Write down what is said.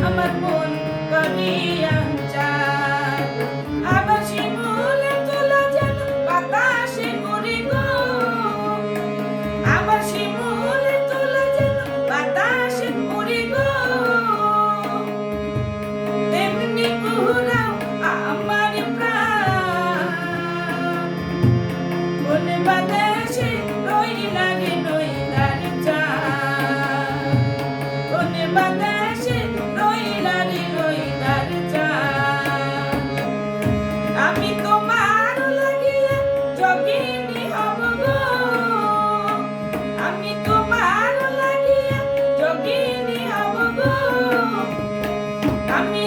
আমার মন করিয়ান চায় আবার শিমুলে তোলা যেন বাতাসে ঘুরে গো আবার শিমুলে তোলা যেন বাতাসে ঘুরে গো তেমনি কুহুরাও আমার প্রাণ কোন বাতাসে রইলা রে নইলার চায় কোন বাতাসে আমি তোমার লাগিয়া যোগিনী হব গো আমি তোমার লাগিয়া যোগিনী হব গো আমি